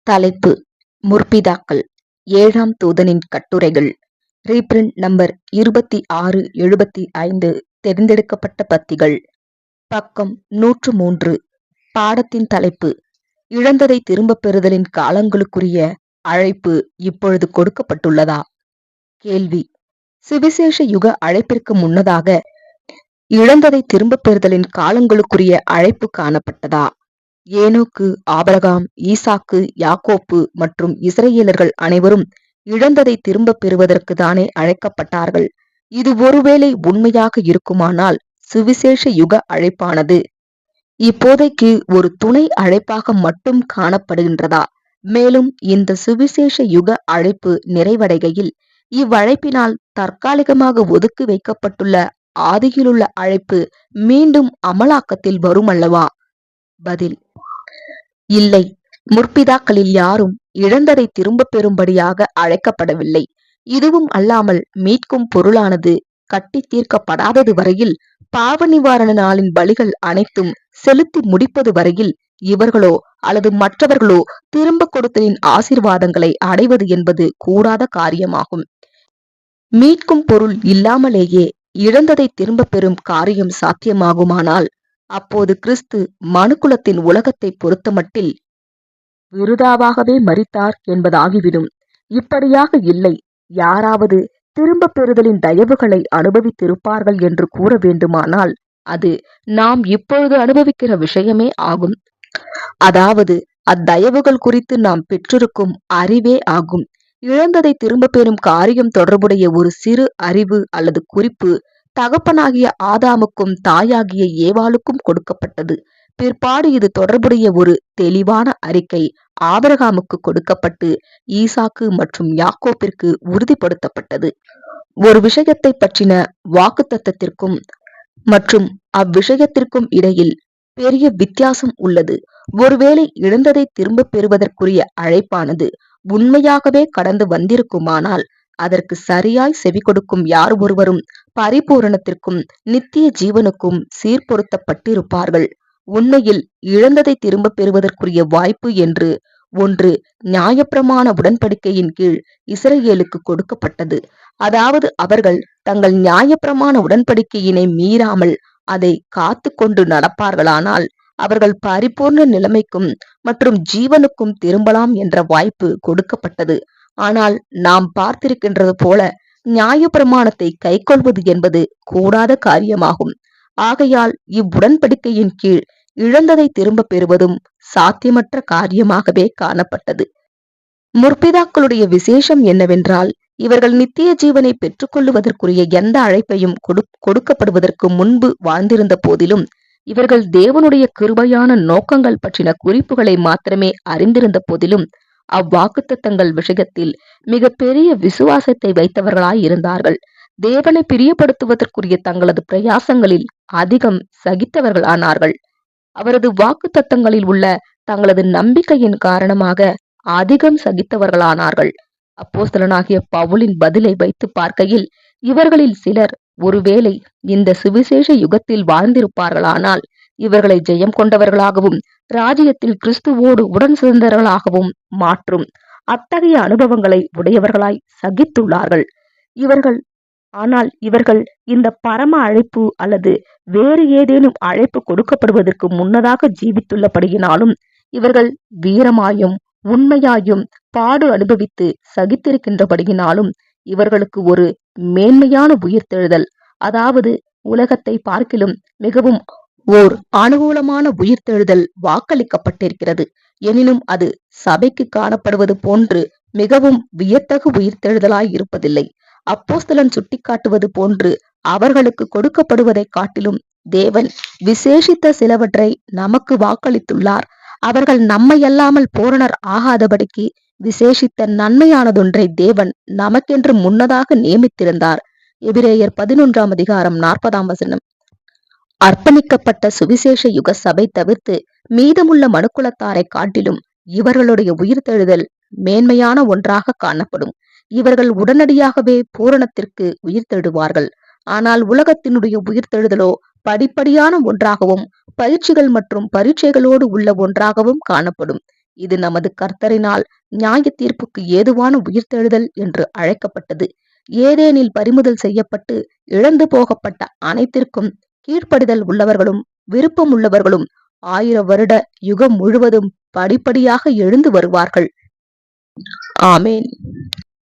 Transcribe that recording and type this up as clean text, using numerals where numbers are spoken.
தலைப்பு: முற்பிதாக்கள். 7ஆம் தூதனின் கட்டுரைகள். Reprint number 2675. தேர்ந்தெடுக்கப்பட்ட பத்திகள். பக்கம் 103. பாடத்தின் தலைப்பு: இழந்ததை திரும்பப் பெறுதலின் காலங்களுக்குரிய அழைப்பு இப்பொழுது கொடுக்கப்பட்டுள்ளதா? கேள்வி: சுவிசேஷ யுக அழைப்பிற்கு முன்னதாக இழந்ததை திரும்பப் பெறுதலின் காலங்களுக்குரிய அழைப்பு காணப்பட்டதா? ஏனோக்கு, ஆபிரகாம், ஈசாக்கு, யாக்கோப்பு மற்றும் இஸ்ரவேலர்கள் அனைவரும் இழந்ததை திரும்பப் பெறுவதற்கு தானே அழைக்கப்பட்டார்கள். இது ஒருவேளை உண்மையாக இருக்குமானால் சுவிசேஷ யுக அழைப்பானது இப்போதைக்கு ஒரு துணை அழைப்பாக மட்டும் காணப்படுகின்றதா? மேலும் இந்த சுவிசேஷ யுக அழைப்பு நிறைவடைகையில் இவ்வழைப்பினால் தற்காலிகமாக ஒதுக்கி வைக்கப்பட்டுள்ள ஆதியிலுள்ள அழைப்பு மீண்டும் அமலாக்கத்தில் வருமல்லவா? பதில்: இல்லை. முற்பிதாக்களில் யாரும் இழந்ததை திரும்பப் பெறும்படியாக அழைக்கப்படவில்லை. இதுவும் அல்லாமல் மீட்கும் பொருளானது கட்டி தீர்க்கப்படாதது வரையில், பாவ நிவாரண நாளின் பலிகள் அனைத்தும் செலுத்தி முடிப்பது வரையில் இவர்களோ அல்லது மற்றவர்களோ திரும்ப கொடுத்தலின் ஆசீர்வாதங்களை அடைவது என்பது கூடாத காரியமாகும். மீட்கும் பொருள் இல்லாமலேயே இழந்ததை திரும்பப் பெறும் காரியம் சாத்தியமாகுமானால், அப்போது கிறிஸ்து மனுக்குலத்தின் உலகத்தை பொறுத்தமட்டில் விருதாவாகவே மரித்தார் என்பதாகிவிடும். இப்படியாக இல்லை. யாராவது திரும்பப் பெறுதலின் தயவுகளை அனுபவித்திருப்பார்கள் என்று கூற வேண்டுமானால் அது நாம் இப்பொழுது அனுபவிக்கிற விஷயமே ஆகும். அதாவது அத்தயவுகள் குறித்து நாம் பெற்றிருக்கும் அறிவே ஆகும். இழந்ததை திரும்பப் பெறும் காரியம் தொடர்புடைய ஒரு சிறு அறிவு அல்லது குறிப்பு தகப்பனாகிய ஆதாமுக்கும் தாயாகிய ஏவாளுக்கும் கொடுக்கப்பட்டது. பிற்பாடு இது தொடர்புடைய ஒரு தெளிவான அறிக்கை ஆபிரகாமுக்கு கொடுக்கப்பட்டு ஈசாக்கு மற்றும் யாக்கோப்பிற்கு உறுதிப்படுத்தப்பட்டது. ஒரு விஷயத்தை பற்றின வாக்குத்தத்தத்திற்கும் மற்றும் அவ்விஷயத்திற்கும் இடையில் பெரிய வித்தியாசம் உள்ளது. ஒருவேளை இழந்ததை திரும்பப் பெறுவதற்குரிய அழைப்பானது உண்மையாகவே கடந்து வந்திருக்குமானால், அதற்கு சரியாய் செவி கொடுக்கும் யார் ஒருவரும் பரிபூரணத்திற்கும் நித்திய ஜீவனுக்கும் சீர்பொருத்தப்பட்டிருப்பார்கள். உண்மையில் இழந்ததை திரும்பப் பெறுவதற்குரிய வாய்ப்பு என்று ஒன்று நியாயப்பிரமாண உடன்படிக்கையின் கீழ் இஸ்ரவேலுக்கு கொடுக்கப்பட்டது. அதாவது அவர்கள் தங்கள் நியாயப்பிரமாண உடன்படிக்கையினை மீறாமல் அதை காத்து கொண்டு நடப்பார்களானால் அவர்கள் பரிபூர்ண நிலைமைக்கும் மற்றும் ஜீவனுக்கும் திரும்பலாம் என்ற வாய்ப்பு கொடுக்கப்பட்டது. ஆனால் நாம் பார்த்திருக்கின்றது போல நியாயப்பிரமாணத்தை கைக்கொள்வது என்பது கூடாத காரியமாகும். ஆகையால் இவ்வுடன்படிக்கையின் கீழ் இழந்ததை திரும்பப் பெறுவதும் சாத்தியமற்ற காரியமாகவே காணப்பட்டது. முற்பிதாக்களுடைய விசேஷம் என்னவென்றால், இவர்கள் நித்திய ஜீவனை பெற்றுக்கொள்ளுவதற்குரிய எந்த அழைப்பையும் கொடுக்கப்படுவதற்கு முன்பு வாழ்ந்திருந்த போதிலும், இவர்கள் தேவனுடைய கிருபையான நோக்கங்கள் பற்றின குறிப்புகளை மாத்திரமே அறிந்திருந்த போதிலும், அவ்வாக்குத்தத்தங்கள் விஷயத்தில் மிக பெரிய விசுவாசத்தை வைத்தவர்களாய் இருந்தார்கள். தேவனை பிரியப்படுத்துவதற்குரிய தங்களது பிரயாசங்களில் அதிகம் சகித்தவர்களானார்கள். அவரது வாக்குத்தத்தங்களில் உள்ள தங்களது நம்பிக்கையின் காரணமாக அதிகம் சகித்தவர்களானார்கள். அப்போஸ்தலனாகிய பவுலின் பதிலை வைத்து பார்க்கையில், இவர்களில் சிலர் ஒருவேளை இந்த சுவிசேஷ யுகத்தில் வாழ்ந்திருப்பார்களானால் இவர்களை ஜெயம் கொண்டவர்களாகவும் ராஜ்யத்தில் கிறிஸ்துவோடு உடன் சுதந்திரர்களாகவும் மாற்றும் அத்தகைய அனுபவங்களை உடையவர்களாய் சகித்துள்ளார்கள். இவர்கள் இந்த பரம அழைப்பு அல்லது வேறு ஏதேனும் அழைப்பு கொடுக்கப்படுவதற்கு முன்னதாக ஜீவித்துள்ளபடியினாலும், இவர்கள் வீரமாயும் உண்மையாயும் பாடு அனுபவித்து சகித்திருக்கின்றபடியினாலும், இவர்களுக்கு ஒரு மேன்மையான உயிர்த்தெழுதல், அதாவது உலகத்தை பார்க்கிலும் மிகவும் ஓர் அனுகூலமான உயிர்த்தெழுதல் வாக்களிக்கப்பட்டிருக்கிறது. எனினும் அது சபைக்கு காணப்படுவது போன்று மிகவும் வியத்தகு உயிர்த்தெழுதலாய் இருப்பதில்லை. அப்போஸ்தலன் சுட்டிக்காட்டுவது போன்று அவர்களுக்கு கொடுக்கப்படுவதை காட்டிலும் தேவன் விசேஷித்த சிலவற்றை நமக்கு வாக்களித்துள்ளார். அவர்கள் நம்மை அல்லாமல் பூரணர் ஆகாதபடிக்கு விசேஷித்த நன்மையானதொன்றை தேவன் நமக்கென்று முன்னதாக நியமித்திருந்தார். எபிரேயர் 11ஆம் அதிகாரம் 40ஆம் வசனம். அர்ப்பணிக்கப்பட்ட சுவிசேஷ யுக சபை தவிர்த்து மீதமுள்ள மனுக்குலத்தாரை காட்டிலும் இவர்களுடைய உயிர்த்தெழுதல் மேன்மையான ஒன்றாக காணப்படும். இவர்கள் உடனடியாகவே பூரணத்திற்கு உயிர்த்தெழுவார்கள். ஆனால் உலகத்தினுடைய உயிர்த்தெழுதலோ படிப்படியான ஒன்றாகவும் பயிற்சிகள் மற்றும் பரீட்சைகளோடு உள்ள ஒன்றாகவும் காணப்படும். இது நமது கர்த்தரினால் நியாய தீர்ப்புக்கு ஏதுவான உயிர்த்தெழுதல் என்று அழைக்கப்பட்டது. ஏதேனில் பறிமுதல் செய்யப்பட்டு இழந்து போகப்பட்ட அனைத்திற்கும் கீழ்ப்படிதல் உள்ளவர்களும் விருப்பம் உள்ளவர்களும் 1000 வருட யுகம் முழுவதும் படிப்படியாக எழுந்து வருவார்கள். ஆமேன்.